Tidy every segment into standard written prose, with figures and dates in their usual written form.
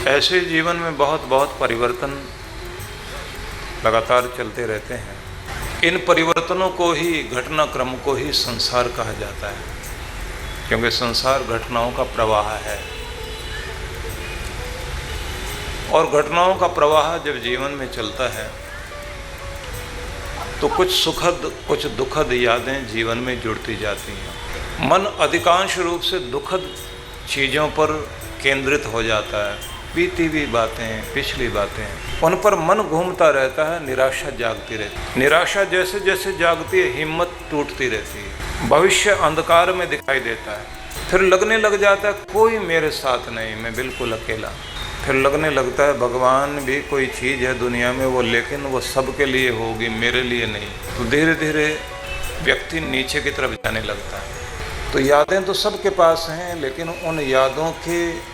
ऐसे जीवन में बहुत बहुत परिवर्तन लगातार चलते रहते हैं। इन परिवर्तनों को ही, घटनाक्रम को ही संसार कहा जाता है, क्योंकि संसार घटनाओं का प्रवाह है। और घटनाओं का प्रवाह जब जीवन में चलता है तो कुछ सुखद कुछ दुखद यादें जीवन में जुड़ती जाती हैं। मन अधिकांश रूप से दुखद चीज़ों पर केंद्रित हो जाता है। बीती हुई बातें, पिछली बातें, उन पर मन घूमता रहता है। निराशा जागती रहती है। निराशा जैसे जैसे जागती है, हिम्मत टूटती रहती है। भविष्य अंधकार में दिखाई देता है। फिर लगने लग जाता है कोई मेरे साथ नहीं, मैं बिल्कुल अकेला। फिर लगने लगता है भगवान भी कोई चीज़ है दुनिया में, वो लेकिन वो सबके लिए होगी, मेरे लिए नहीं। तो धीरे धीरे व्यक्ति नीचे की तरफ जाने लगता है। तो यादें तो सबके पास हैं, लेकिन उन यादों के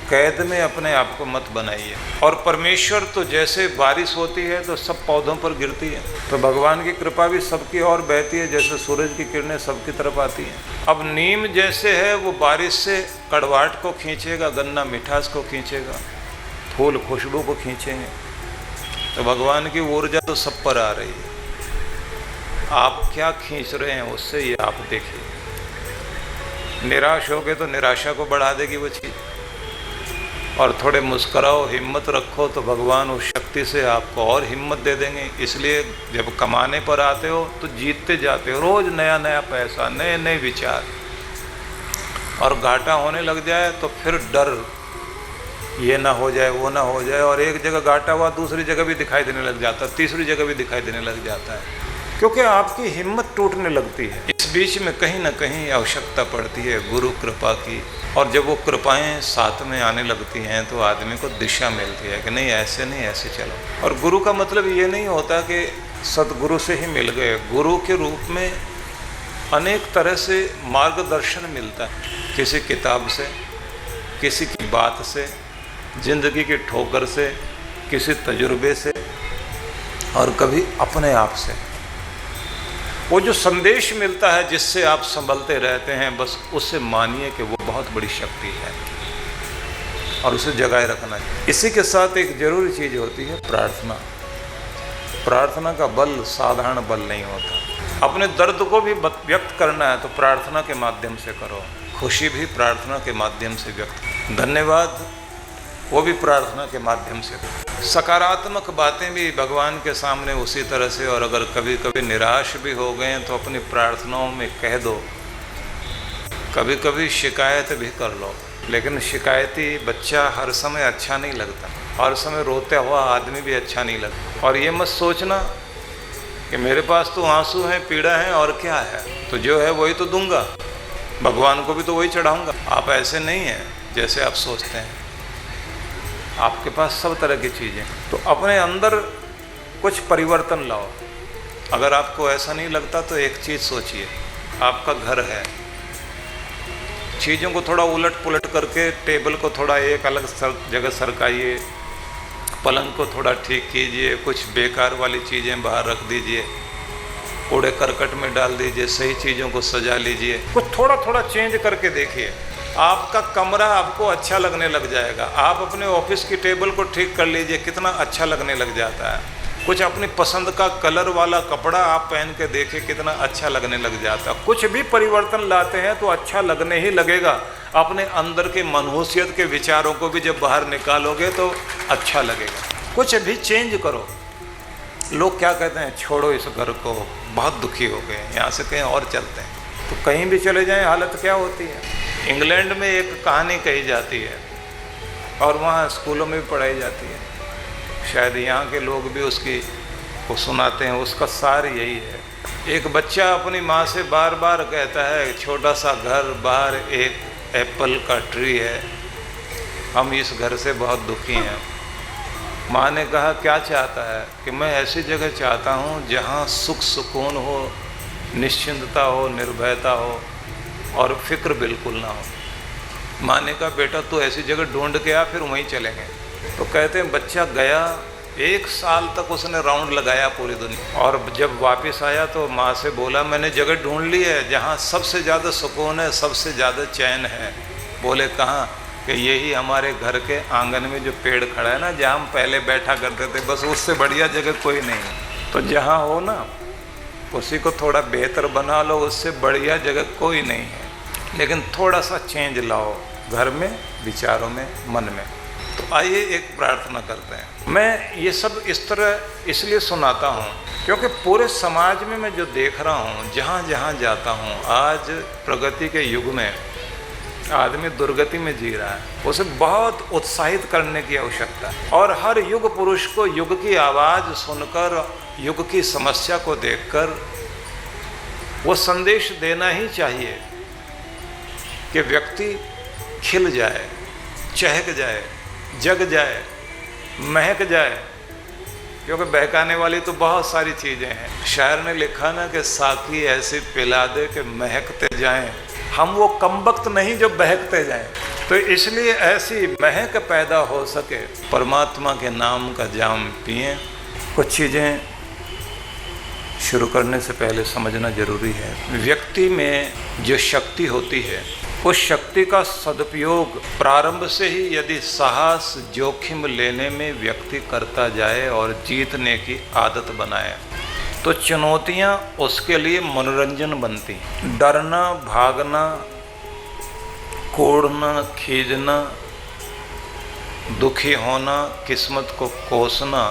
कैद में अपने आप को मत बनाइए। और परमेश्वर तो जैसे बारिश होती है तो सब पौधों पर गिरती है, तो भगवान की कृपा भी सबकी ओर बहती है, जैसे सूरज की किरणें सबकी तरफ आती हैं। अब नीम जैसे है वो बारिश से कड़वाहट को खींचेगा, गन्ना मिठास को खींचेगा, फूल खुशबू को खींचेंगे। तो भगवान की ऊर्जा तो सब पर आ रही है। आप क्या खींच रहे हैं उससे ये आप देखिए। निराश हो गए तो निराशा को बढ़ा देगी वो चीज़। और थोड़े मुस्कुराओ, हिम्मत रखो, तो भगवान उस शक्ति से आपको और हिम्मत दे देंगे। इसलिए जब कमाने पर आते हो तो जीतते जाते हो, रोज़ नया नया पैसा, नए नए विचार। और घाटा होने लग जाए तो फिर डर, ये ना हो जाए, वो ना हो जाए। और एक जगह घाटा हुआ दूसरी जगह भी दिखाई देने लग जाता है, तीसरी जगह भी दिखाई देने लग जाता है, क्योंकि आपकी हिम्मत टूटने लगती है। इस बीच में कहीं ना कहीं आवश्यकता पड़ती है गुरु कृपा की। और जब वो कृपाएं साथ में आने लगती हैं तो आदमी को दिशा मिलती है कि नहीं, ऐसे नहीं, ऐसे चलो। और गुरु का मतलब ये नहीं होता कि सदगुरु से ही मिल गए। गुरु के रूप में अनेक तरह से मार्गदर्शन मिलता है, किसी किताब से, किसी की बात से, जिंदगी की ठोकर से, किसी तजुर्बे से, और कभी अपने आप से। वो जो संदेश मिलता है जिससे आप संभलते रहते हैं, बस उससे मानिए कि वो बहुत बड़ी शक्ति है और उसे जगाए रखना है। इसी के साथ एक जरूरी चीज़ होती है प्रार्थना। प्रार्थना का बल साधारण बल नहीं होता। अपने दर्द को भी व्यक्त करना है तो प्रार्थना के माध्यम से करो। खुशी भी प्रार्थना के माध्यम से व्यक्त, धन्यवाद वो भी प्रार्थना के माध्यम से। सकारात्मक बातें भी भगवान के सामने उसी तरह से। और अगर कभी कभी निराश भी हो गए तो अपनी प्रार्थनाओं में कह दो। कभी कभी शिकायत भी कर लो, लेकिन शिकायती बच्चा हर समय अच्छा नहीं लगता, हर समय रोते हुआ आदमी भी अच्छा नहीं लगता। और ये मत सोचना कि मेरे पास तो आंसू हैं, पीड़ा है, और क्या है, तो जो है वही तो दूंगा, भगवान को भी तो वही चढ़ाऊंगा। आप ऐसे नहीं हैं जैसे आप सोचते हैं। आपके पास सब तरह की चीज़ें। तो अपने अंदर कुछ परिवर्तन लाओ। अगर आपको ऐसा नहीं लगता तो एक चीज़ सोचिए, आपका घर है, चीज़ों को थोड़ा उलट पुलट करके टेबल को थोड़ा एक अलग जगह सरकाइए, पलंग को थोड़ा ठीक कीजिए, कुछ बेकार वाली चीज़ें बाहर रख दीजिए, कूड़े करकट में डाल दीजिए, सही चीज़ों को सजा लीजिए। कुछ थोड़ा थोड़ा चेंज करके देखिए, आपका कमरा आपको अच्छा लगने लग जाएगा। आप अपने ऑफिस की टेबल को ठीक कर लीजिए, कितना अच्छा लगने लग जाता है। कुछ अपनी पसंद का कलर वाला कपड़ा आप पहन के देखिए, कितना अच्छा लगने लग जाता है। कुछ भी परिवर्तन लाते हैं तो अच्छा लगने ही लगेगा। अपने अंदर के मनहूसियत के विचारों को भी जब बाहर निकालोगे तो अच्छा लगेगा। कुछ भी चेंज करो। लोग क्या कहते हैं, छोड़ो इस घर को, बहुत दुखी हो गए, यहाँ से कहीं और चलते हैं। तो कहीं भी चले जाएं हालत क्या होती है। इंग्लैंड में एक कहानी कही जाती है और वहाँ स्कूलों में भी पढ़ाई जाती है, शायद यहाँ के लोग भी उसकी को सुनाते हैं। उसका सार यही है, एक बच्चा अपनी माँ से बार बार कहता है, छोटा सा घर, बाहर एक एप्पल का ट्री है, हम इस घर से बहुत दुखी हैं। माँ ने कहा क्या चाहता है? कि मैं ऐसी जगह चाहता हूँ जहाँ सुख सुकून हो, निश्चिंतता हो, निर्भयता हो और फिक्र बिल्कुल ना हो। माँ ने कहा बेटा तू ऐसी जगह ढूंढ के आ, फिर वहीं चलेंगे। तो कहते हैं बच्चा गया, 1 साल तक उसने राउंड लगाया पूरी दुनिया, और जब वापस आया तो माँ से बोला मैंने जगह ढूंढ ली है जहाँ सबसे ज़्यादा सुकून है, सबसे ज़्यादा चैन है। बोले कहाँ? कि यही हमारे घर के आंगन में जो पेड़ खड़ा है ना, जहाँ हम पहले बैठा करते थे, बस उससे बढ़िया जगह कोई नहीं है। तो जहाँ हो ना उसी को थोड़ा बेहतर बना लो, उससे बढ़िया जगह कोई नहीं है। लेकिन थोड़ा सा चेंज लाओ घर में, विचारों में, मन में। तो आइए एक प्रार्थना करते हैं। मैं ये सब इस तरह इसलिए सुनाता हूँ क्योंकि पूरे समाज में मैं जो देख रहा हूँ, जहाँ जहाँ जाता हूँ, आज प्रगति के युग में आदमी दुर्गति में जी रहा है। उसे बहुत उत्साहित करने की आवश्यकता है और हर युग पुरुष को युग की आवाज़ सुनकर, युग की समस्या को देखकर वो संदेश देना ही चाहिए कि व्यक्ति खिल जाए, चहक जाए, जग जाए, महक जाए। क्योंकि बहकाने वाली तो बहुत सारी चीज़ें हैं। शायर ने लिखा ना कि साकी ऐसी पिला दे कि महकते जाएं, हम वो कमबख्त नहीं जो बहकते जाएं। तो इसलिए ऐसी महक पैदा हो सके, परमात्मा के नाम का जाम पिएं। कुछ चीज़ें शुरू करने से पहले समझना जरूरी है। व्यक्ति में जो शक्ति होती है, उस शक्ति का सदुपयोग प्रारंभ से ही यदि साहस, जोखिम लेने में व्यक्ति करता जाए और जीतने की आदत बनाए, तो चुनौतियां उसके लिए मनोरंजन बनती हैं। डरना, भागना, कोड़ना, खींचना, दुखी होना, किस्मत को कोसना,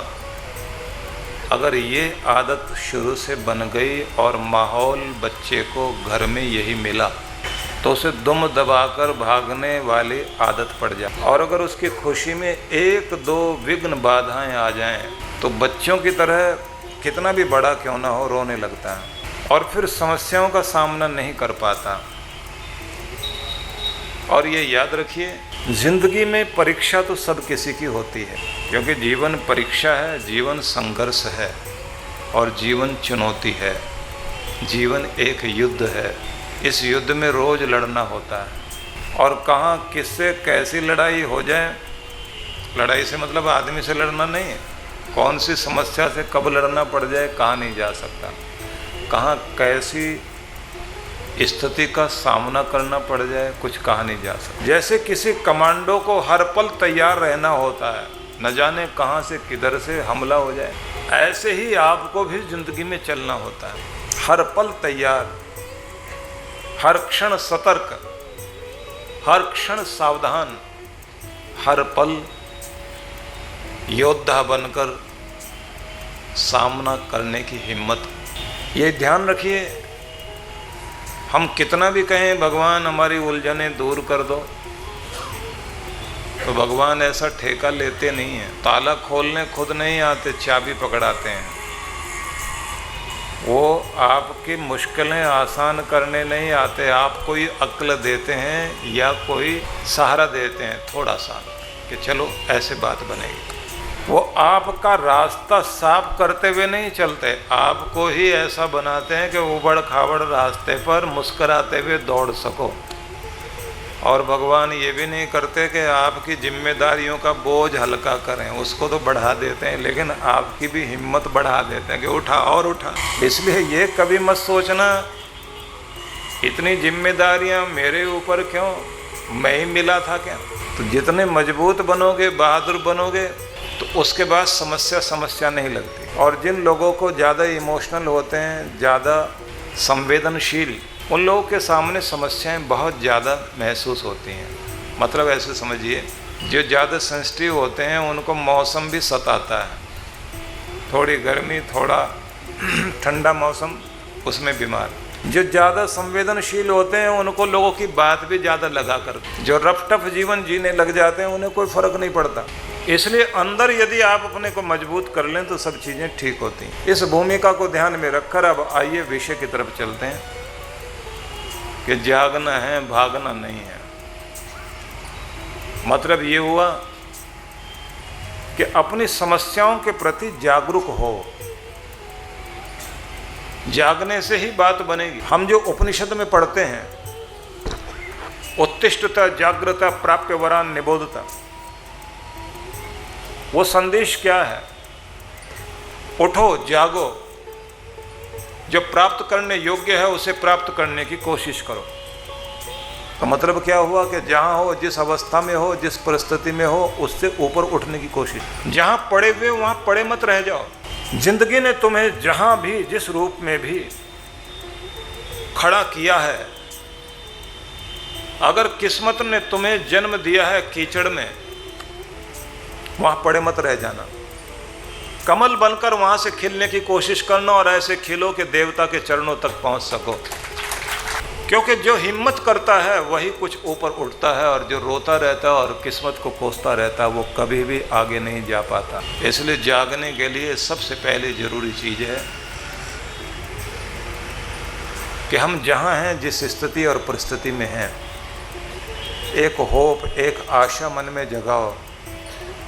अगर ये आदत शुरू से बन गई और माहौल बच्चे को घर में यही मिला, तो उसे दुम दबाकर भागने वाली आदत पड़ जाए। और अगर उसकी खुशी में एक दो विघ्न बाधाएं आ जाएं, तो बच्चों की तरह कितना भी बड़ा क्यों ना हो, रोने लगता है और फिर समस्याओं का सामना नहीं कर पाता। और ये याद रखिए, जिंदगी में परीक्षा तो सब किसी की होती है, क्योंकि जीवन परीक्षा है, जीवन संघर्ष है और जीवन चुनौती है। जीवन एक युद्ध है। इस युद्ध में रोज लड़ना होता है और कहाँ किससे कैसी लड़ाई हो जाए, लड़ाई से मतलब आदमी से लड़ना नहीं है, कौन सी समस्या से कब लड़ना पड़ जाए कहाँ नहीं जा सकता, कहाँ कैसी स्थिति का सामना करना पड़ जाए कुछ कहा नहीं जा सकता। जैसे किसी कमांडो को हर पल तैयार रहना होता है, न जाने कहाँ से किधर से हमला हो जाए, ऐसे ही आपको भी जिंदगी में चलना होता है, हर पल तैयार, हर क्षण सतर्क, हर क्षण सावधान, हर पल योद्धा बनकर सामना करने की हिम्मत। ये ध्यान रखिए, हम कितना भी कहें भगवान हमारी उलझनें दूर कर दो, तो भगवान ऐसा ठेका लेते नहीं हैं। ताला खोलने खुद नहीं आते, चाबी पकड़ाते हैं। वो आपकी मुश्किलें आसान करने नहीं आते, आप कोई अक्ल देते हैं या कोई सहारा देते हैं थोड़ा सा कि चलो ऐसे बात बनेगी। वो आपका रास्ता साफ करते हुए नहीं चलते, आपको ही ऐसा बनाते हैं कि उबड़ खाबड़ रास्ते पर मुस्कुराते हुए दौड़ सको। और भगवान ये भी नहीं करते कि आपकी जिम्मेदारियों का बोझ हल्का करें, उसको तो बढ़ा देते हैं, लेकिन आपकी भी हिम्मत बढ़ा देते हैं कि उठा और उठा। इसलिए ये कभी मत सोचना इतनी जिम्मेदारियां मेरे ऊपर क्यों, मैं ही मिला था क्या। तो जितने मजबूत बनोगे, बहादुर बनोगे, तो उसके बाद समस्या नहीं लगती। और जिन लोगों को ज़्यादा इमोशनल होते हैं, ज़्यादा संवेदनशील, उन लोगों के सामने समस्याएं बहुत ज़्यादा महसूस होती हैं। मतलब ऐसे समझिए, जो ज़्यादा सेंसिटिव होते हैं उनको मौसम भी सताता है, थोड़ी गर्मी, थोड़ा ठंडा मौसम, उसमें बीमार। जो ज़्यादा संवेदनशील होते हैं उनको लोगों की बात भी ज़्यादा लगा कर, जो रफ टफ जीवन जीने लग जाते हैं उन्हें कोई फ़र्क नहीं पड़ता। इसलिए अंदर यदि आप अपने को मजबूत कर लें तो सब चीज़ें ठीक होती हैं। इस भूमिका को ध्यान में रखकर अब आइए विषय की तरफ चलते हैं कि जागना है, भागना नहीं है। मतलब ये हुआ कि अपनी समस्याओं के प्रति जागरूक हो, जागने से ही बात बनेगी। हम जो उपनिषद में पढ़ते हैं, उत्तिष्ठता जागृता प्राप्य वरान निबोधता, वो संदेश क्या है? उठो, जागो, जो प्राप्त करने योग्य है उसे प्राप्त करने की कोशिश करो। तो मतलब क्या हुआ कि जहाँ हो, जिस अवस्था में हो, जिस परिस्थिति में हो, उससे ऊपर उठने की कोशिश। जहाँ पड़े हुए वहाँ पड़े मत रह जाओ। जिंदगी ने तुम्हें जहाँ भी जिस रूप में भी खड़ा किया है, अगर किस्मत ने तुम्हें जन्म दिया है कीचड़ में, वहाँ पड़े मत रह जाना। कमल बनकर वहाँ से खिलने की कोशिश करना और ऐसे खिलो कि देवता के चरणों तक पहुँच सको। क्योंकि जो हिम्मत करता है वही कुछ ऊपर उठता है, और जो रोता रहता है और किस्मत को कोसता रहता है वो कभी भी आगे नहीं जा पाता। इसलिए जागने के लिए सबसे पहले ज़रूरी चीज़ है कि हम जहाँ हैं, जिस स्थिति और परिस्थिति में हैं, एक होप, एक आशा मन में जगाओ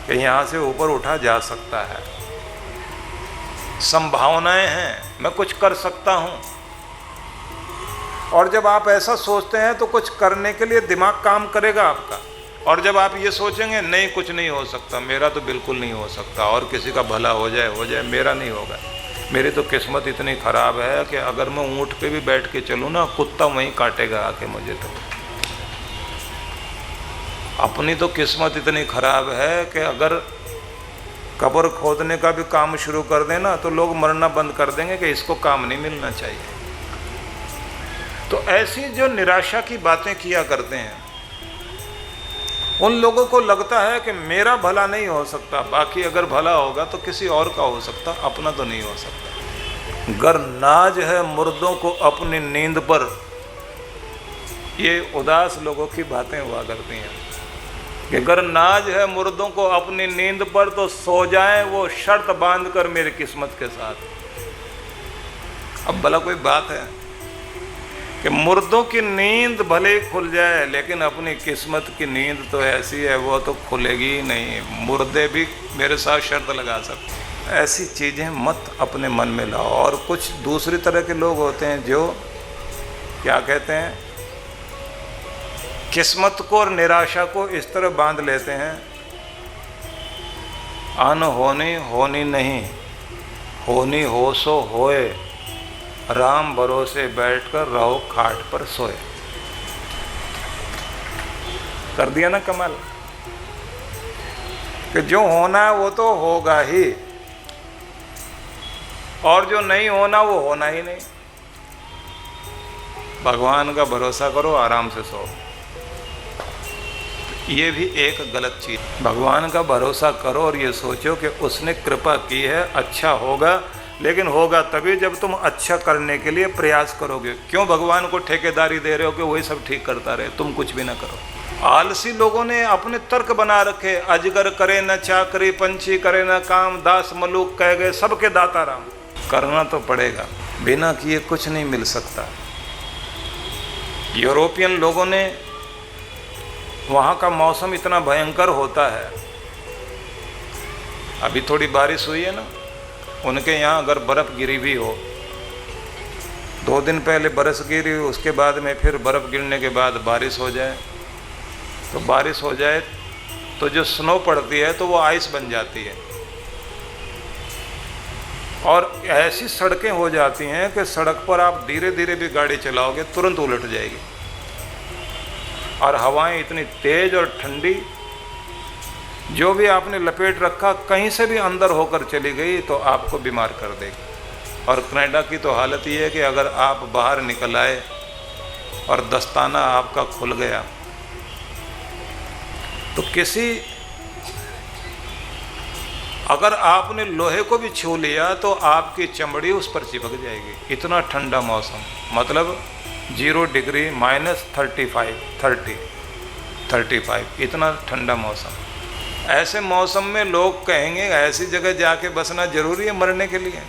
कि यहाँ से ऊपर उठा जा सकता है। संभावनाएं हैं, मैं कुछ कर सकता हूँ। और जब आप ऐसा सोचते हैं तो कुछ करने के लिए दिमाग काम करेगा आपका। और जब आप ये सोचेंगे नहीं कुछ नहीं हो सकता, मेरा तो बिल्कुल नहीं हो सकता, और किसी का भला हो जाए, मेरा नहीं होगा, मेरी तो किस्मत इतनी ख़राब है कि अगर मैं ऊँट पे भी बैठ के चलूँ ना, कुत्ता वहीं काटेगा आके मुझे। तो अपनी तो किस्मत इतनी ख़राब है कि अगर कब्र खोदने का भी काम शुरू कर देना तो लोग मरना बंद कर देंगे कि इसको काम नहीं मिलना चाहिए। तो ऐसी जो निराशा की बातें किया करते हैं, उन लोगों को लगता है कि मेरा भला नहीं हो सकता, बाकी अगर भला होगा तो किसी और का हो सकता, अपना तो नहीं हो सकता। गर नाज है मुर्दों को अपनी नींद पर, ये उदास लोगों की बातें हुआ करती हैं कि गर नाज है मुर्दों को अपनी नींद पर, तो सो जाएं वो शर्त बांध कर मेरी किस्मत के साथ। अब भला कोई बात है कि मुर्दों की नींद भले ही खुल जाए, लेकिन अपनी किस्मत की नींद तो ऐसी है वो तो खुलेगी ही नहीं। मुर्दे भी मेरे साथ शर्त लगा सकते। ऐसी चीज़ें मत अपने मन में लाओ। और कुछ दूसरी तरह के लोग होते हैं जो क्या कहते हैं, किस्मत को और निराशा को इस तरह बांध लेते हैं, अनहोनी होनी नहीं, होनी हो सो होए, राम भरोसे बैठकर रहो खाट पर सोए। कर दिया ना कमाल कि जो होना है वो तो होगा ही, और जो नहीं होना वो होना ही नहीं। भगवान का भरोसा करो, आराम से सो। ये भी एक गलत चीज़। भगवान का भरोसा करो और ये सोचो कि उसने कृपा की है, अच्छा होगा, लेकिन होगा तभी जब तुम अच्छा करने के लिए प्रयास करोगे। क्यों भगवान को ठेकेदारी दे रहे हो कि वही सब ठीक करता रहे, तुम कुछ भी ना करो। आलसी लोगों ने अपने तर्क बना रखे, अजगर करे न चाकरी, पंछी करे न काम, दास मलूक कह गए सबके दाता राम। करना तो पड़ेगा, बिना किए कुछ नहीं मिल सकता। यूरोपियन लोगों ने, वहाँ का मौसम इतना भयंकर होता है, अभी थोड़ी बारिश हुई है ना, उनके यहाँ अगर बर्फ़ गिरी भी हो, 2 दिन पहले बरस गिरी, उसके बाद में फिर बर्फ़ गिरने के बाद बारिश हो जाए, तो बारिश हो जाए तो जो स्नो पड़ती है तो वो आइस बन जाती है। और ऐसी सड़कें हो जाती हैं कि सड़क पर आप धीरे धीरे भी गाड़ी चलाओगे तुरंत उलट जाएगी। और हवाएं इतनी तेज़ और ठंडी, जो भी आपने लपेट रखा कहीं से भी अंदर होकर चली गई तो आपको बीमार कर देगी। और कनाडा की तो हालत ये है कि अगर आप बाहर निकल आए और दस्ताना आपका खुल गया तो अगर आपने लोहे को भी छू लिया तो आपकी चमड़ी उस पर चिपक जाएगी। इतना ठंडा मौसम, मतलब 0 डिग्री -35 इतना ठंडा मौसम। ऐसे मौसम में लोग कहेंगे ऐसी जगह जाके बसना जरूरी है मरने के लिए,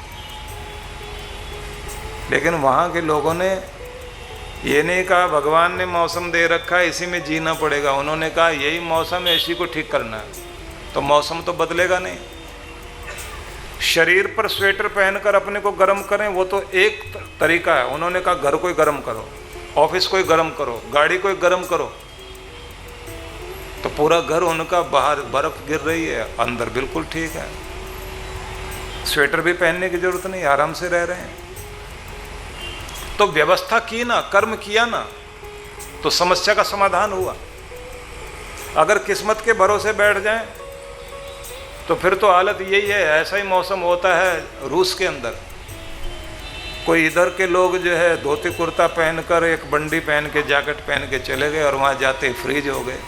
लेकिन वहाँ के लोगों ने ये नहीं कहा भगवान ने मौसम दे रखा है इसी में जीना पड़ेगा। उन्होंने कहा यही मौसम है, इसी को ठीक करना है। तो मौसम तो बदलेगा नहीं। शरीर पर स्वेटर पहनकर अपने को गर्म करें वो तो एक तरीका है। उन्होंने कहा घर को ही गर्म करो, ऑफिस को ही गर्म करो, गाड़ी को ही गर्म करो। तो पूरा घर उनका बाहर बर्फ गिर रही है, अंदर बिल्कुल ठीक है, स्वेटर भी पहनने की जरूरत नहीं, आराम से रह रहे हैं। तो व्यवस्था की ना, कर्म किया ना, तो समस्या का समाधान हुआ। अगर किस्मत के भरोसे बैठ जाएं तो फिर तो हालत यही है। ऐसा ही मौसम होता है रूस के अंदर, कोई इधर के लोग जो है धोती कुर्ता पहनकर एक बंडी पहन के जैकेट पहन के चले गए और वहाँ जाते फ्रीज हो गए,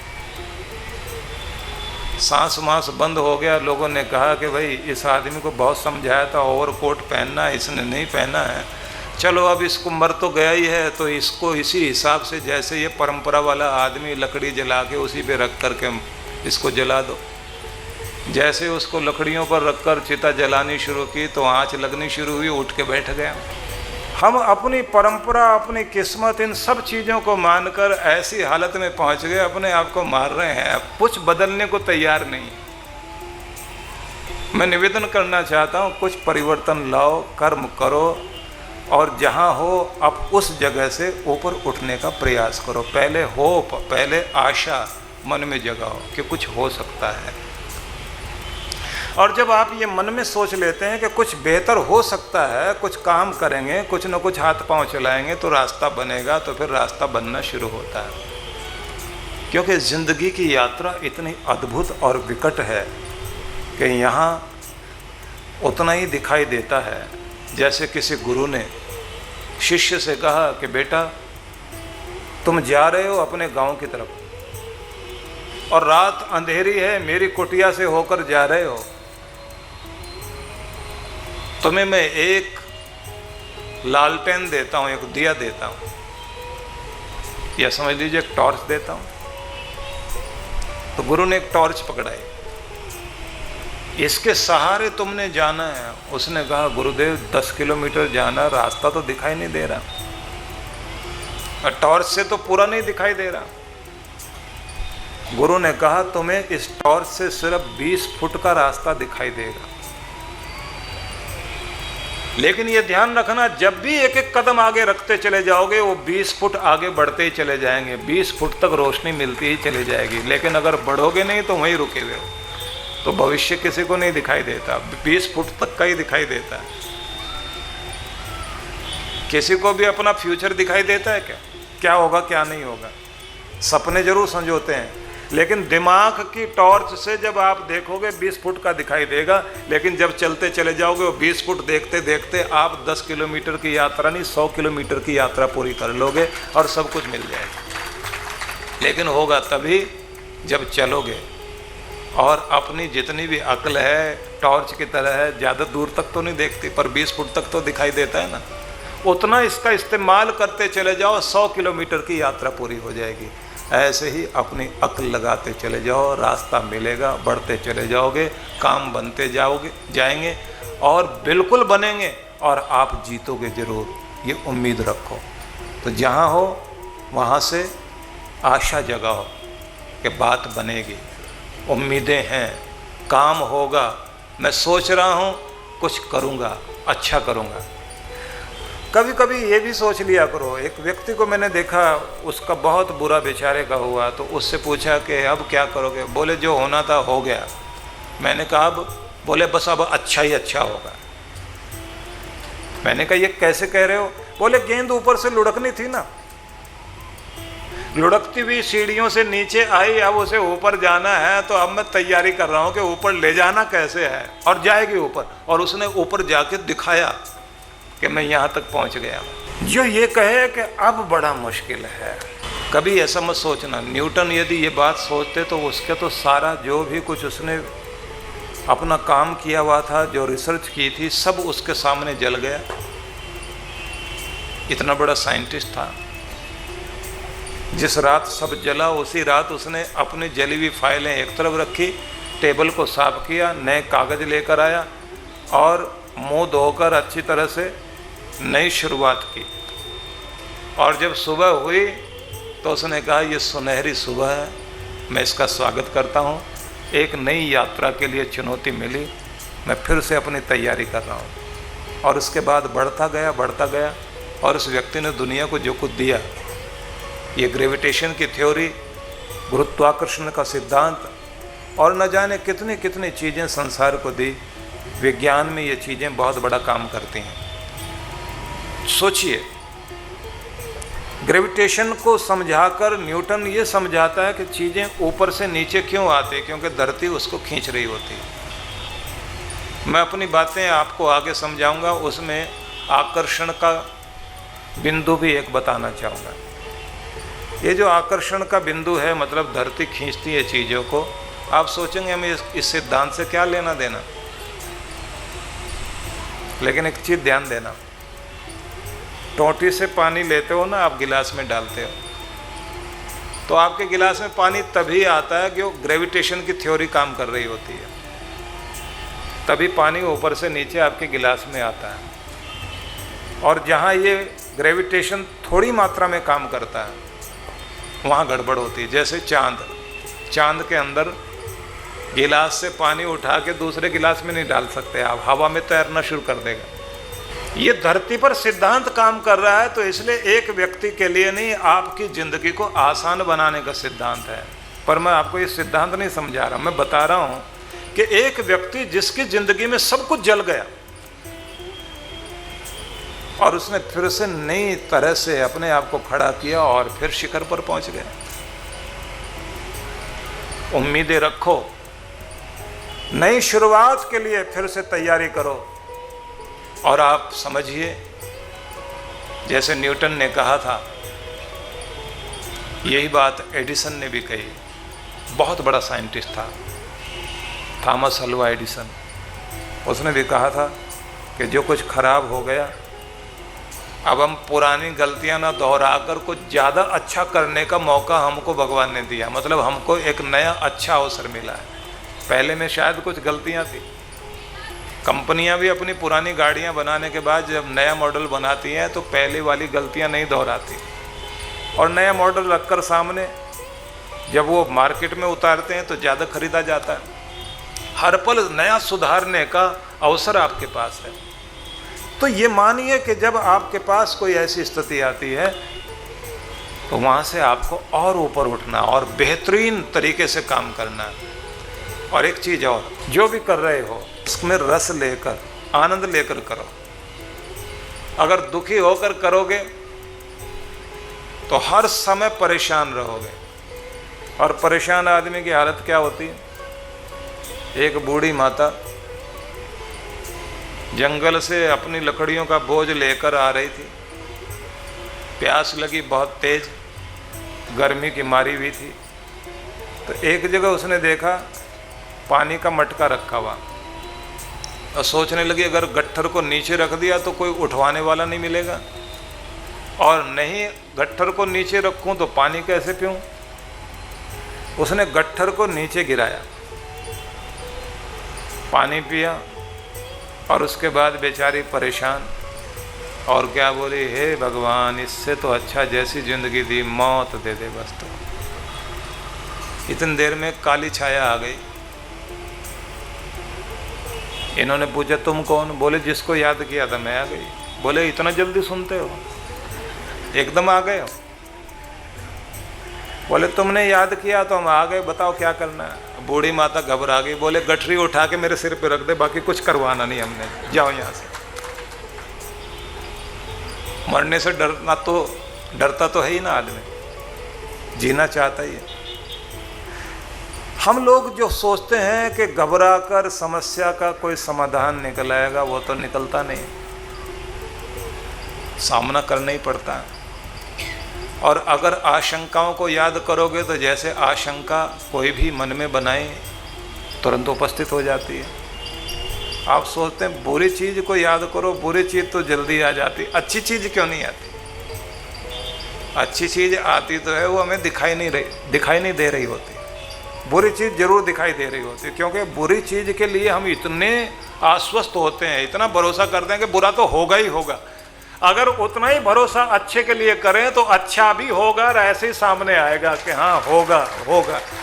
सांस मांस बंद हो गया। लोगों ने कहा कि भाई इस आदमी को बहुत समझाया था ओवरकोट पहनना है, इसने नहीं पहना है, चलो अब इसको मर तो गया ही है तो इसको इसी हिसाब से जैसे ये परंपरा वाला आदमी लकड़ी जला के उसी पे रख करके इसको जला दो। जैसे उसको लकड़ियों पर रखकर चिता जलानी शुरू की तो आँच लगनी शुरू हुई, उठ के बैठ गया। हम अपनी परंपरा, अपनी किस्मत, इन सब चीज़ों को मानकर ऐसी हालत में पहुंच गए, अपने आप को मार रहे हैं, कुछ बदलने को तैयार नहीं। मैं निवेदन करना चाहता हूं, कुछ परिवर्तन लाओ, कर्म करो और जहां हो अब उस जगह से ऊपर उठने का प्रयास करो। पहले होप, पहले आशा मन में जगाओ कि कुछ हो सकता है। और जब आप ये मन में सोच लेते हैं कि कुछ बेहतर हो सकता है, कुछ काम करेंगे, कुछ न कुछ हाथ पांव चलाएंगे तो रास्ता बनेगा, तो फिर रास्ता बनना शुरू होता है। क्योंकि ज़िंदगी की यात्रा इतनी अद्भुत और विकट है कि यहाँ उतना ही दिखाई देता है जैसे किसी गुरु ने शिष्य से कहा कि बेटा तुम जा रहे हो अपने गांव की तरफ और रात अंधेरी है, मेरी कुटिया से होकर जा रहे हो, तुम्हें मैं एक लालटेन देता हूं, एक दिया देता हूं, या समझ लीजिए एक टॉर्च देता हूं। तो गुरु ने एक टॉर्च पकड़ाई, इसके सहारे तुमने जाना है। उसने कहा गुरुदेव 10 किलोमीटर जाना, रास्ता तो दिखाई नहीं दे रहा, और टॉर्च से तो पूरा नहीं दिखाई दे रहा। गुरु ने कहा तुम्हें इस टॉर्च से सिर्फ 20 फुट का रास्ता दिखाई देगा, लेकिन ये ध्यान रखना जब भी एक एक कदम आगे रखते चले जाओगे वो 20 फुट आगे बढ़ते ही चले जाएंगे, 20 फुट तक रोशनी मिलती ही चली जाएगी। लेकिन अगर बढ़ोगे नहीं तो वहीं रुके हुए हो, तो भविष्य किसी को नहीं दिखाई देता, 20 फुट तक का ही दिखाई देता है। किसी को भी अपना फ्यूचर दिखाई देता है क्या? क्या होगा क्या नहीं होगा? सपने जरूर संजोते हैं, लेकिन दिमाग की टॉर्च से जब आप देखोगे 20 फुट का दिखाई देगा, लेकिन जब चलते चले जाओगे वो 20 फुट देखते देखते आप 10 किलोमीटर की यात्रा नहीं 100 किलोमीटर की यात्रा पूरी कर लोगे और सब कुछ मिल जाएगा। लेकिन होगा तभी जब चलोगे और अपनी जितनी भी अक्ल है टॉर्च की तरह है, ज़्यादा दूर तक तो नहीं देखती पर 20 फुट तक तो दिखाई देता है ना, उतना इसका इस्तेमाल करते चले जाओ, 100 किलोमीटर की यात्रा पूरी हो जाएगी। ऐसे ही अपनी अक्ल लगाते चले जाओ, रास्ता मिलेगा, बढ़ते चले जाओगे, काम बनते जाएंगे और बिल्कुल बनेंगे और आप जीतोगे ज़रूर, ये उम्मीद रखो। तो जहाँ हो वहाँ से आशा जगाओ कि बात बनेगी, उम्मीदें हैं, काम होगा, मैं सोच रहा हूँ कुछ करूँगा, अच्छा करूँगा। कभी कभी ये भी सोच लिया करो। एक व्यक्ति को मैंने देखा, उसका बहुत बुरा बेचारे का हुआ, तो उससे पूछा कि अब क्या करोगे? बोले जो होना था हो गया। मैंने कहा अब? बोले बस अब अच्छा ही अच्छा होगा। मैंने कहा ये कैसे कह रहे हो? बोले गेंद ऊपर से लुढ़कनी थी ना, लुढ़कती हुई सीढ़ियों से नीचे आई, अब उसे ऊपर जाना है, तो अब मैं तैयारी कर रहा हूँ कि ऊपर ले जाना कैसे है, और जाएगी ऊपर। और उसने ऊपर जाके दिखाया कि मैं यहाँ तक पहुँच गया। जो ये कहे कि अब बड़ा मुश्किल है, कभी ऐसा मत सोचना। न्यूटन यदि ये बात सोचते तो उसके तो सारा जो भी कुछ उसने अपना काम किया हुआ था, जो रिसर्च की थी, सब उसके सामने जल गया। इतना बड़ा साइंटिस्ट था। जिस रात सब जला उसी रात उसने अपनी जली हुई फाइलें एक तरफ रखी, टेबल को साफ किया, नए कागज़ लेकर आया और मुंह धोकर अच्छी तरह से नई शुरुआत की। और जब सुबह हुई तो उसने कहा ये सुनहरी सुबह है, मैं इसका स्वागत करता हूँ, एक नई यात्रा के लिए चुनौती मिली, मैं फिर से अपनी तैयारी कर रहा हूँ। और उसके बाद बढ़ता गया और उस व्यक्ति ने दुनिया को जो कुछ दिया, ये ग्रेविटेशन की थ्योरी, गुरुत्वाकर्षण का सिद्धांत और न जाने कितनी कितनी चीज़ें संसार को दी। विज्ञान में ये चीज़ें बहुत बड़ा काम करती हैं। सोचिए, ग्रेविटेशन को समझाकर न्यूटन ये समझाता है कि चीज़ें ऊपर से नीचे क्यों आती, क्योंकि धरती उसको खींच रही होती है। मैं अपनी बातें आपको आगे समझाऊंगा, उसमें आकर्षण का बिंदु भी एक बताना चाहूँगा। ये जो आकर्षण का बिंदु है, मतलब धरती खींचती है चीज़ों को, आप सोचेंगे हमें इस सिद्धांत से क्या लेना देना, लेकिन एक चीज़ ध्यान देना, टोंटी से पानी लेते हो ना आप, गिलास में डालते हो, तो आपके गिलास में पानी तभी आता है कि वो ग्रेविटेशन की थ्योरी काम कर रही होती है, तभी पानी ऊपर से नीचे आपके गिलास में आता है। और जहाँ ये ग्रेविटेशन थोड़ी मात्रा में काम करता है वहाँ गड़बड़ होती है। जैसे चांद के अंदर गिलास से पानी उठा के दूसरे गिलास में नहीं डाल सकते आप, हवा में तैरना शुरू कर देगा। ये धरती पर सिद्धांत काम कर रहा है, तो इसलिए एक व्यक्ति के लिए नहीं, आपकी ज़िंदगी को आसान बनाने का सिद्धांत है। पर मैं आपको ये सिद्धांत नहीं समझा रहा, मैं बता रहा हूँ कि एक व्यक्ति जिसकी ज़िंदगी में सब कुछ जल गया और उसने फिर से नई तरह से अपने आप को खड़ा किया और फिर शिखर पर पहुँच गया। उम्मीदें रखो, नई शुरुआत के लिए फिर से तैयारी करो। और आप समझिए, जैसे न्यूटन ने कहा था, यही बात एडिसन ने भी कही। बहुत बड़ा साइंटिस्ट था थॉमस अल्वा एडिसन, उसने भी कहा था कि जो कुछ खराब हो गया, अब हम पुरानी गलतियां ना दोहराकर कुछ ज़्यादा अच्छा करने का मौका हमको भगवान ने दिया। मतलब हमको एक नया अच्छा अवसर मिला है। पहले में शायद कुछ गलतियां थी। कंपनियां भी अपनी पुरानी गाड़ियां बनाने के बाद जब नया मॉडल बनाती हैं तो पहले वाली गलतियां नहीं दोहराती, और नया मॉडल रखकर सामने जब वो मार्केट में उतारते हैं तो ज़्यादा खरीदा जाता है। हर पल नया सुधारने का अवसर आपके पास है। तो ये मानिए कि जब आपके पास कोई ऐसी स्थिति आती है तो वहाँ से आपको और ऊपर उठना और बेहतरीन तरीके से काम करना। और एक चीज़ और, जो भी कर रहे हो उसमें रस लेकर, आनंद लेकर करो। अगर दुखी होकर करोगे तो हर समय परेशान रहोगे, और परेशान आदमी की हालत क्या होती है। एक बूढ़ी माता जंगल से अपनी लकड़ियों का बोझ लेकर आ रही थी, प्यास लगी बहुत तेज, गर्मी की मारी हुई थी, तो एक जगह उसने देखा पानी का मटका रखा हुआ, और सोचने लगी अगर गट्ठर को नीचे रख दिया तो कोई उठवाने वाला नहीं मिलेगा, और नहीं गट्ठर को नीचे रखूं तो पानी कैसे पीऊं। उसने गट्ठर को नीचे गिराया, पानी पिया, और उसके बाद बेचारी परेशान, और क्या बोली, हे भगवान, इससे तो अच्छा जैसी ज़िंदगी दी मौत दे दे बस। तो इतनी देर में काली छाया आ गई। इन्होंने पूछा तुम कौन? बोले जिसको याद किया था मैं आ गई। बोले इतना जल्दी सुनते हो, एकदम आ गए हो? बोले तुमने याद किया तो हम आ गए, बताओ क्या करना है। बूढ़ी माता घबरा गई, बोले गठरी उठा के मेरे सिर पे रख दे, बाकी कुछ करवाना नहीं हमने, जाओ यहाँ से। मरने से डरता तो है ही ना आदमी, जीना चाहता ही है। हम लोग जो सोचते हैं कि घबरा कर समस्या का कोई समाधान निकल आएगा, वो तो निकलता नहीं, सामना करना ही पड़ता है। और अगर आशंकाओं को याद करोगे तो जैसे आशंका कोई भी मन में बनाए तुरंत उपस्थित हो जाती है। आप सोचते हैं बुरी चीज़ को याद करो, बुरी चीज़ तो जल्दी आ जाती, अच्छी चीज़ क्यों नहीं आती? अच्छी चीज़ आती तो है, वो हमें दिखाई नहीं दे रही होती। बुरी चीज़ जरूर दिखाई दे रही होती है, क्योंकि बुरी चीज़ के लिए हम इतने आश्वस्त होते हैं, इतना भरोसा करते हैं कि बुरा तो होगा ही होगा। अगर उतना ही भरोसा अच्छे के लिए करें तो अच्छा भी होगा, और ऐसे ही सामने आएगा कि हाँ होगा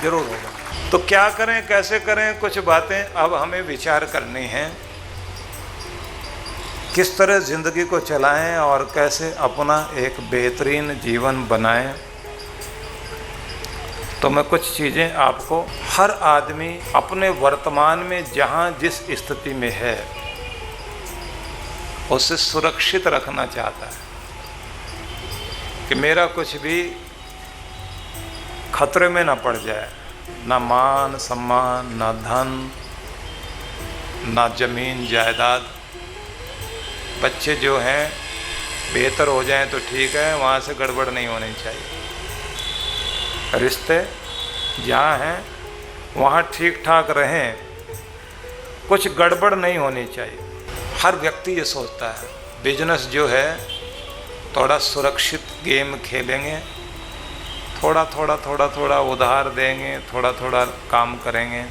जरूर होगा। तो क्या करें, कैसे करें, कुछ बातें अब हमें विचार करनी हैं। किस तरह ज़िंदगी को चलाएं और कैसे अपना एक बेहतरीन जीवन बनाएं। तो मैं कुछ चीज़ें आपको, हर आदमी अपने वर्तमान में जहाँ जिस स्थिति में है उसे सुरक्षित रखना चाहता है। कि मेरा कुछ भी खतरे में ना पड़ जाए, ना मान सम्मान, ना धन, ना जमीन जायदाद। बच्चे जो हैं बेहतर हो जाएं तो ठीक है, वहाँ से गड़बड़ नहीं होनी चाहिए। रिश्ते जहाँ हैं वहाँ ठीक ठाक रहें, कुछ गड़बड़ नहीं होनी चाहिए। हर व्यक्ति ये सोचता है बिजनेस जो है थोड़ा सुरक्षित गेम खेलेंगे, थोड़ा थोड़ा उधार देंगे, थोड़ा काम करेंगे,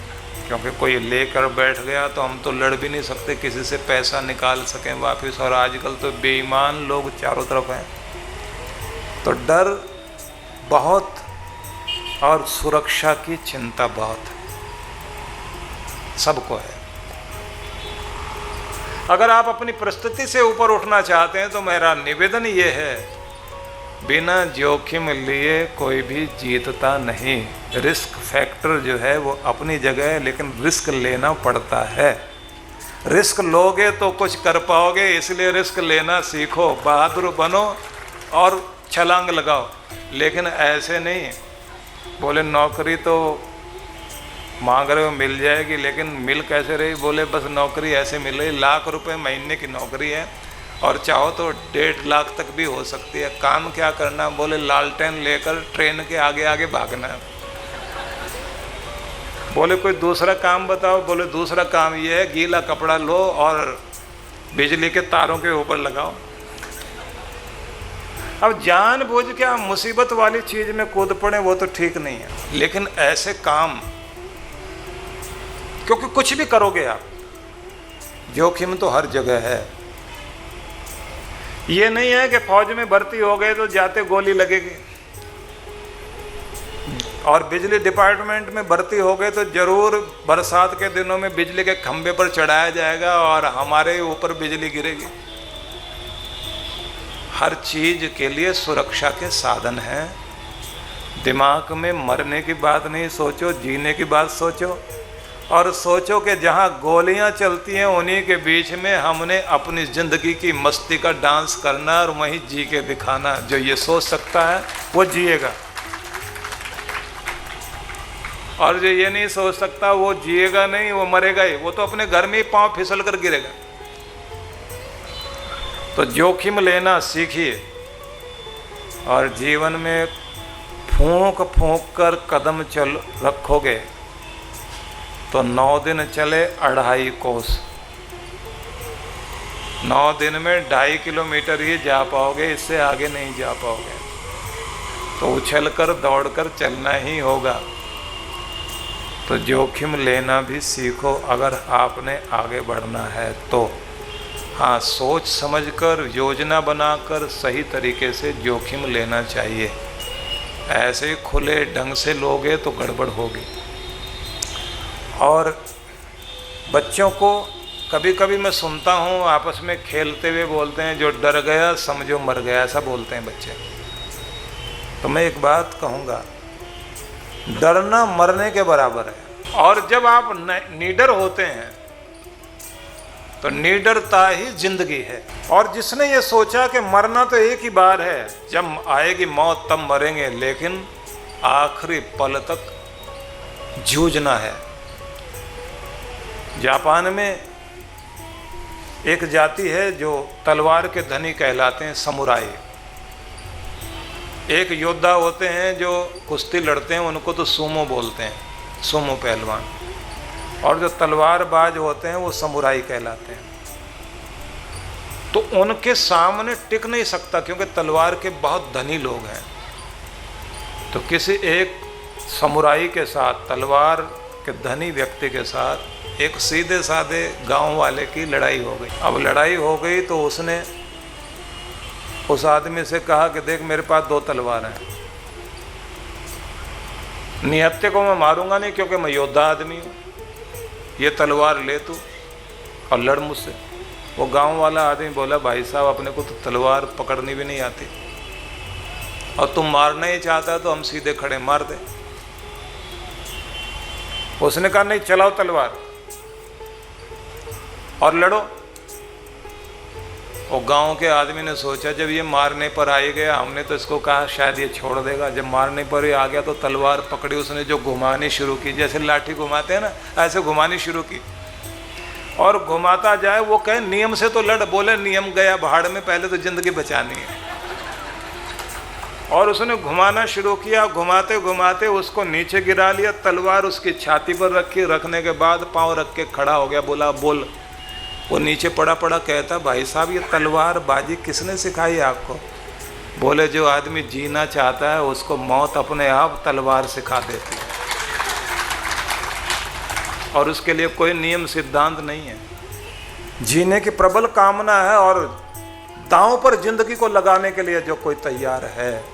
क्योंकि कोई लेकर बैठ गया तो हम तो लड़ भी नहीं सकते किसी से पैसा निकाल सकें वापस। और आजकल तो बेईमान लोग चारों तरफ हैं, तो डर बहुत और सुरक्षा की चिंता बहुत सबको है। अगर आप अपनी परिस्थिति से ऊपर उठना चाहते हैं तो मेरा निवेदन ये है, बिना जोखिम लिए कोई भी जीतता नहीं। रिस्क फैक्टर जो है वो अपनी जगह है, लेकिन रिस्क लेना पड़ता है। रिस्क लोगे तो कुछ कर पाओगे, इसलिए रिस्क लेना सीखो, बहादुर बनो और छलांग लगाओ। लेकिन ऐसे नहीं बोले नौकरी तो मांग रहे हो मिल जाएगी, लेकिन मिल कैसे रही? बोले बस नौकरी ऐसे मिल रही, लाख रुपए महीने की नौकरी है और चाहो तो 1.5 लाख तक भी हो सकती है। काम क्या करना? बोले लालटेन लेकर ट्रेन के आगे आगे भागना है। बोले कोई दूसरा काम बताओ? बोले दूसरा काम ये है, गीला कपड़ा लो और बिजली के तारों के ऊपर लगाओ। अब जानबूझ के आप मुसीबत वाली चीज में कूद पड़े वो तो ठीक नहीं है, लेकिन ऐसे काम, क्योंकि कुछ भी करोगे आप, जोखिम तो हर जगह है। ये नहीं है कि फौज में भर्ती हो गए तो जाते गोली लगेगी, और बिजली डिपार्टमेंट में भर्ती हो गए तो जरूर बरसात के दिनों में बिजली के खंभे पर चढ़ाया जाएगा और हमारे ऊपर बिजली गिरेगी। हर चीज के लिए सुरक्षा के साधन हैं। दिमाग में मरने की बात नहीं सोचो, जीने की बात सोचो। और सोचो कि जहाँ गोलियाँ चलती हैं उन्हीं के बीच में हमने अपनी ज़िंदगी की मस्ती का डांस करना और वहीं जी के दिखाना। जो ये सोच सकता है वो जिएगा, और जो ये नहीं सोच सकता वो जिएगा नहीं, वो मरेगा ही। वो तो अपने घर में ही पाँव फिसल कर गिरेगा। तो जोखिम लेना सीखिए, और जीवन में फूंक फूंक कर कदम चल रखोगे तो 9 दिन चले 2.5 कोस। 9 दिन में 2.5 किलोमीटर ही जा पाओगे, इससे आगे नहीं जा पाओगे। तो उछल कर दौड़ कर चलना ही होगा। तो जोखिम लेना भी सीखो अगर आपने आगे बढ़ना है तो। हाँ, सोच समझकर, योजना बनाकर सही तरीके से जोखिम लेना चाहिए। ऐसे खुले ढंग से लोगे तो गड़बड़ होगी। और बच्चों को कभी कभी मैं सुनता हूँ आपस में खेलते हुए बोलते हैं, जो डर गया समझो मर गया, ऐसा बोलते हैं बच्चे। तो मैं एक बात कहूँगा, डरना मरने के बराबर है। और जब आप निडर होते हैं तो निडरता ही जिंदगी है। और जिसने ये सोचा कि मरना तो एक ही बार है, जब आएगी मौत तब मरेंगे, लेकिन आखिरी पल तक जूझना है। जापान में एक जाति है जो तलवार के धनी कहलाते हैं, समुराई। एक योद्धा होते हैं जो कुश्ती लड़ते हैं, उनको तो सूमो बोलते हैं, सूमो पहलवान। और जो तलवारबाज होते हैं वो समुराई कहलाते हैं। तो उनके सामने टिक नहीं सकता, क्योंकि तलवार के बहुत धनी लोग हैं। तो किसी एक समुराई के साथ, तलवार के धनी व्यक्ति के साथ एक सीधे साधे गांव वाले की लड़ाई हो गई। अब लड़ाई हो गई तो उसने उस आदमी से कहा कि देख मेरे पास 2 तलवार हैं, निहत्थे को मैं मारूंगा नहीं क्योंकि मैं योद्धा आदमी हूँ, ये तलवार ले तू और लड़ मुझसे। वो गांव वाला आदमी बोला, भाई साहब अपने को तो तलवार पकड़नी भी नहीं आती, और तुम मारना ही चाहता तो हम सीधे खड़े मार दे। उसने कहा नहीं, चलाओ तलवार और लड़ो। और गांव के आदमी ने सोचा जब ये मारने पर आ ही गया, हमने तो इसको कहा शायद ये छोड़ देगा, जब मारने पर ही आ गया तो तलवार पकड़ी उसने, जो घुमानी शुरू की, जैसे लाठी घुमाते हैं ना ऐसे घुमानी शुरू की। और घुमाता जाए, वो कहे नियम से तो लड़, बोले नियम गया भाड़ में, पहले तो जिंदगी बचानी है। और उसने घुमाना शुरू किया, घुमाते घुमाते उसको नीचे गिरा लिया, तलवार उसकी छाती पर रखी, रखने के बाद पाँव रख के खड़ा हो गया, बोला बोल। वो नीचे पड़ा पड़ा कहता भाई साहब ये तलवार बाजी किसने सिखाई आपको? बोले जो आदमी जीना चाहता है उसको मौत अपने आप तलवार सिखा देती है, और उसके लिए कोई नियम सिद्धांत नहीं है। जीने की प्रबल कामना है और दांव पर जिंदगी को लगाने के लिए जो कोई तैयार है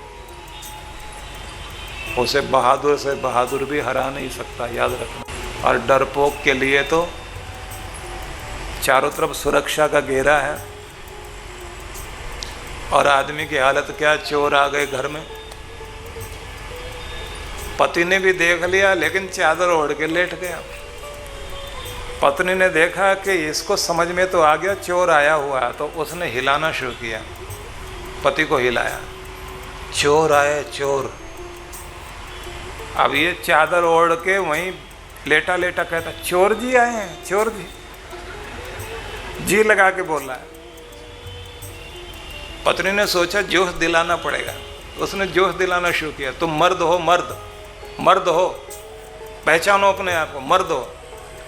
उसे बहादुर से बहादुर भी हरा नहीं सकता, याद रखना। और डरपोक के लिए तो चारों तरफ सुरक्षा का घेरा है, और आदमी की हालत क्या, चोर आ गए घर में, पति ने भी देख लिया लेकिन चादर ओढ़ के लेट गया। पत्नी ने देखा कि इसको समझ में तो आ गया चोर आया हुआ है, तो उसने हिलाना शुरू किया, पति को हिलाया, चोर आए चोर। अब ये चादर ओढ़ के वहीं लेटा लेटा कहता चोर जी आए हैं, चोर जी, जी लगा के बोल रहा है। पत्नी ने सोचा जोश दिलाना पड़ेगा, उसने जोश दिलाना शुरू किया, तुम मर्द हो, मर्द मर्द हो, पहचानो अपने आप को, मर्द हो।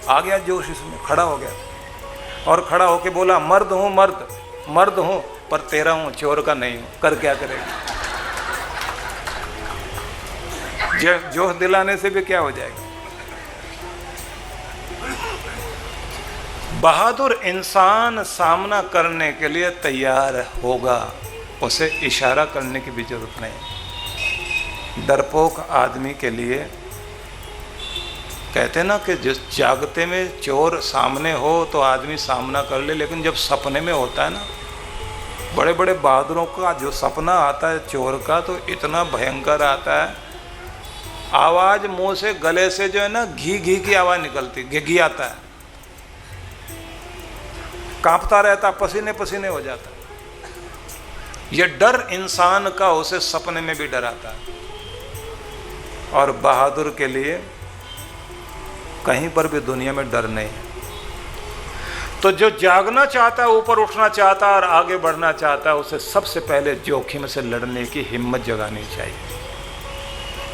आ गया जोश इसमें, खड़ा हो गया और खड़ा होके बोला मर्द हूँ, मर्द मर्द हूँ, पर तेरा हूँ, चोर का नहीं हूँ, कर क्या करेगा? जोश दिलाने से भी क्या हो जाएगा? बहादुर इंसान सामना करने के लिए तैयार होगा, उसे इशारा करने की भी जरूरत नहीं। डरपोक आदमी के लिए कहते हैं ना कि जिस जागते में चोर सामने हो तो आदमी सामना कर ले, लेकिन जब सपने में होता है ना, बड़े बड़े बहादुरों का जो सपना आता है चोर का तो इतना भयंकर आता है, आवाज मुंह से गले से जो है ना घी घी की आवाज निकलती, घी आता है, कांपता रहता, पसीने पसीने हो जाता। ये डर इंसान का उसे सपने में भी डराता है। और बहादुर के लिए कहीं पर भी दुनिया में डर नहीं है। तो जो जागना चाहता है, ऊपर उठना चाहता है और आगे बढ़ना चाहता है, उसे सबसे पहले जोखिम से लड़ने की हिम्मत जगानी चाहिए,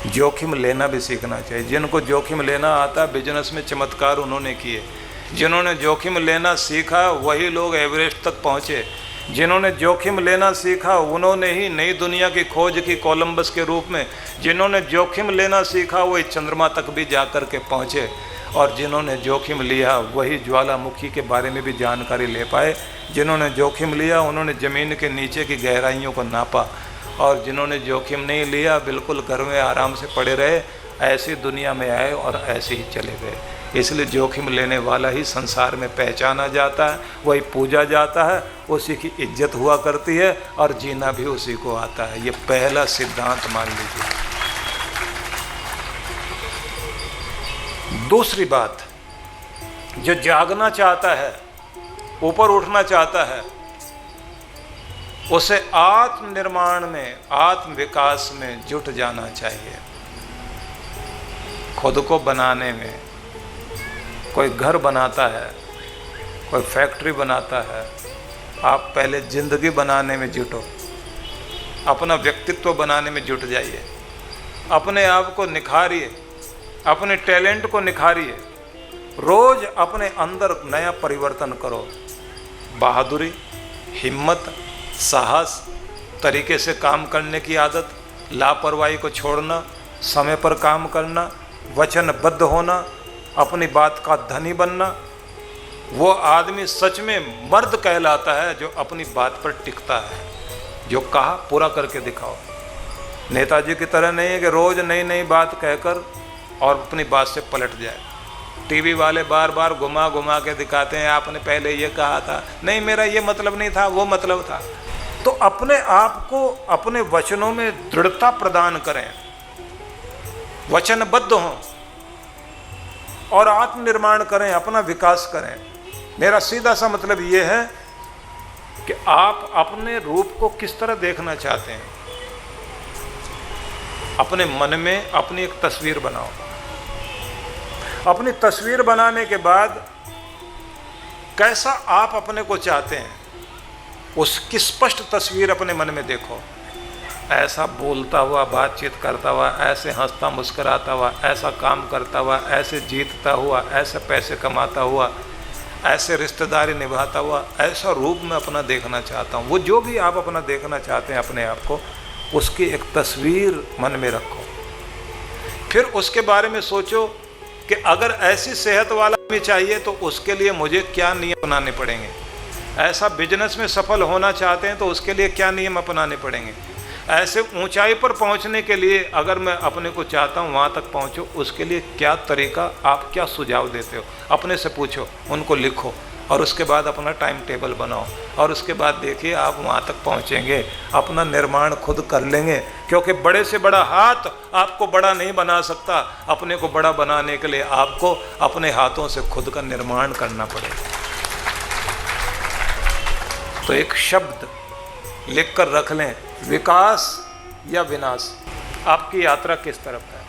जोखिम लेना भी सीखना चाहिए। जिनको जोखिम लेना आता है, बिजनेस में चमत्कार उन्होंने किए। जिन्होंने जोखिम लेना सीखा वही लोग एवरेस्ट तक पहुँचे। जिन्होंने जोखिम लेना सीखा उन्होंने ही नई दुनिया की खोज की कोलंबस के रूप में। जिन्होंने जोखिम लेना सीखा वही चंद्रमा तक भी जाकर के पहुँचे, और जिन्होंने जोखिम लिया वही ज्वालामुखी के बारे में भी जानकारी ले पाए। जिन्होंने जोखिम लिया उन्होंने ज़मीन के नीचे की गहराइयों को नापा, और जिन्होंने जोखिम नहीं लिया बिल्कुल घर में आराम से पड़े रहे, ऐसी दुनिया में आए और ऐसे ही चले गए। इसलिए जोखिम लेने वाला ही संसार में पहचाना जाता है, वही पूजा जाता है, उसी की इज्जत हुआ करती है, और जीना भी उसी को आता है। ये पहला सिद्धांत मान लीजिए। दूसरी बात, जो जागना चाहता है, ऊपर उठना चाहता है, उसे आत्मनिर्माण में, आत्म विकास में जुट जाना चाहिए। खुद को बनाने में, कोई घर बनाता है, कोई फैक्ट्री बनाता है, आप पहले जिंदगी बनाने में जुटो, अपना व्यक्तित्व बनाने में जुट जाइए, अपने आप को निखारिए, अपने टैलेंट को निखारिए, रोज अपने अंदर नया परिवर्तन करो। बहादुरी, हिम्मत, साहस, तरीके से काम करने की आदत, लापरवाही को छोड़ना, समय पर काम करना, वचनबद्ध होना, अपनी बात का धनी बनना, वो आदमी सच में मर्द कहलाता है जो अपनी बात पर टिकता है। जो कहा पूरा करके दिखाओ। नेताजी की तरह नहीं है कि रोज नई नई बात कहकर और अपनी बात से पलट जाए। टीवी वाले बार बार घुमा घुमा के दिखाते हैं, आपने पहले ये कहा था, नहीं मेरा ये मतलब नहीं था, वो मतलब था। तो अपने आप को अपने वचनों में दृढ़ता प्रदान करें, वचनबद्ध हों और आत्मनिर्माण करें, अपना विकास करें। मेरा सीधा सा मतलब ये है कि आप अपने रूप को किस तरह देखना चाहते हैं। अपने मन में अपनी एक तस्वीर बनाओ। अपनी तस्वीर बनाने के बाद कैसा आप अपने को चाहते हैं, उसकी स्पष्ट तस्वीर अपने मन में देखो। ऐसा बोलता हुआ, बातचीत करता हुआ, ऐसे हंसता मुस्कुराता हुआ, ऐसा काम करता हुआ, ऐसे जीतता हुआ, ऐसे पैसे कमाता हुआ, ऐसे रिश्तेदारी निभाता हुआ, ऐसा रूप मैं अपना देखना चाहता हूँ। वो जो भी आप अपना देखना चाहते हैं अपने आप को, उसकी एक तस्वीर मन में रखो। फिर उसके बारे में सोचो कि अगर ऐसी सेहत वाला भी चाहिए तो उसके लिए मुझे क्या नियम अपनाने पड़ेंगे। ऐसा बिजनेस में सफल होना चाहते हैं तो उसके लिए क्या नियम अपनाने पड़ेंगे। ऐसे ऊंचाई पर पहुंचने के लिए अगर मैं अपने को चाहता हूं वहां तक पहुंचो, उसके लिए क्या तरीका, आप क्या सुझाव देते हो, अपने से पूछो, उनको लिखो और उसके बाद अपना टाइम टेबल बनाओ और उसके बाद देखिए आप वहाँ तक पहुँचेंगे, अपना निर्माण खुद कर लेंगे। क्योंकि बड़े से बड़ा हाथ आपको बड़ा नहीं बना सकता। अपने को बड़ा बनाने के लिए आपको अपने हाथों से खुद का निर्माण करना पड़ेगा। तो एक शब्द लिख कर रख लें, विकास या विनाश। आपकी यात्रा किस तरफ है?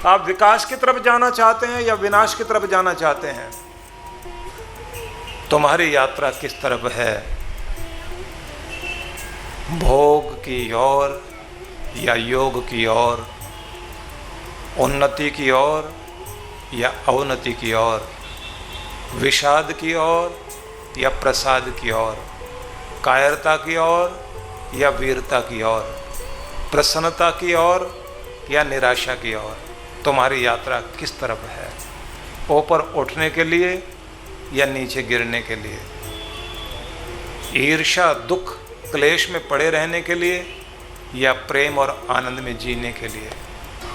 आप विकास की तरफ जाना चाहते हैं या विनाश की तरफ जाना चाहते हैं? तुम्हारी यात्रा किस तरफ है? भोग की ओर या योग की ओर, उन्नति की ओर या अवनति की ओर, विषाद की ओर या प्रसाद की ओर, कायरता की ओर या वीरता की ओर, प्रसन्नता की ओर या निराशा की ओर? तुम्हारी यात्रा किस तरफ है? ऊपर उठने के लिए या नीचे गिरने के लिए? ईर्ष्या, दुख, क्लेश में पड़े रहने के लिए या प्रेम और आनंद में जीने के लिए?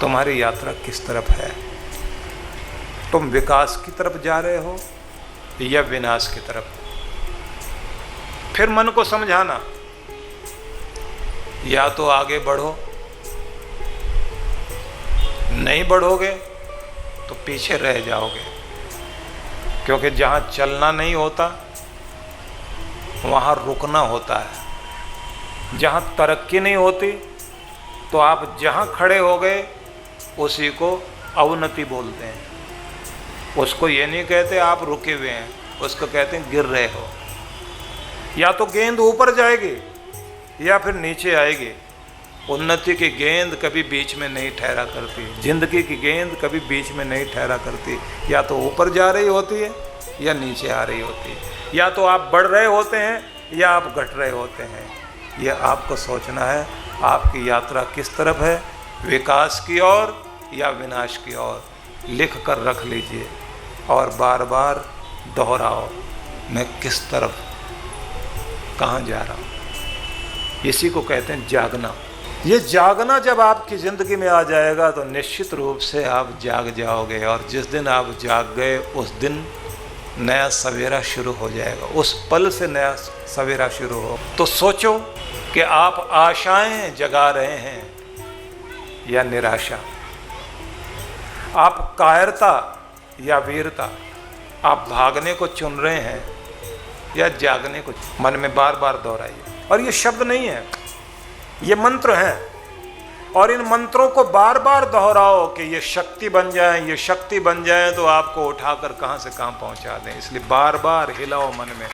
तुम्हारी यात्रा किस तरफ है? तुम विकास की तरफ जा रहे हो या विनाश की तरफ? फिर मन को समझाना, या तो आगे बढ़ो, नहीं बढ़ोगे तो पीछे रह जाओगे। क्योंकि जहाँ चलना नहीं होता वहाँ रुकना होता है। जहाँ तरक्की नहीं होती तो आप जहाँ खड़े हो गए उसी को अवनति बोलते हैं। उसको ये नहीं कहते आप रुके हुए हैं, उसको कहते हैं गिर रहे हो। या तो गेंद ऊपर जाएगी या फिर नीचे आएगी। उन्नति की गेंद कभी बीच में नहीं ठहरा करती, जिंदगी की गेंद कभी बीच में नहीं ठहरा करती। या तो ऊपर जा रही होती है या नीचे आ रही होती है। या तो आप बढ़ रहे होते हैं या आप घट रहे होते हैं। ये आपको सोचना है आपकी यात्रा किस तरफ है, विकास की ओर या विनाश की ओर। लिख कर रख लीजिए और बार बार दोहराओ, मैं किस तरफ, कहाँ जा रहा हूँ। इसी को कहते हैं जागना। ये जागना जब आपकी ज़िंदगी में आ जाएगा तो निश्चित रूप से आप जाग जाओगे। और जिस दिन आप जाग गए उस दिन नया सवेरा शुरू हो जाएगा, उस पल से नया सवेरा शुरू हो। तो सोचो कि आप आशाएं जगा रहे हैं या निराशा, आप कायरता या वीरता, आप भागने को चुन रहे हैं या जागने को। मन में बार बार दोहराइए। और ये शब्द नहीं है, ये मंत्र हैं। और इन मंत्रों को बार बार दोहराओ कि ये शक्ति बन जाए, ये शक्ति बन जाए तो आपको उठाकर कहाँ से कहाँ पहुँचा दें। इसलिए बार बार हिलाओ मन में,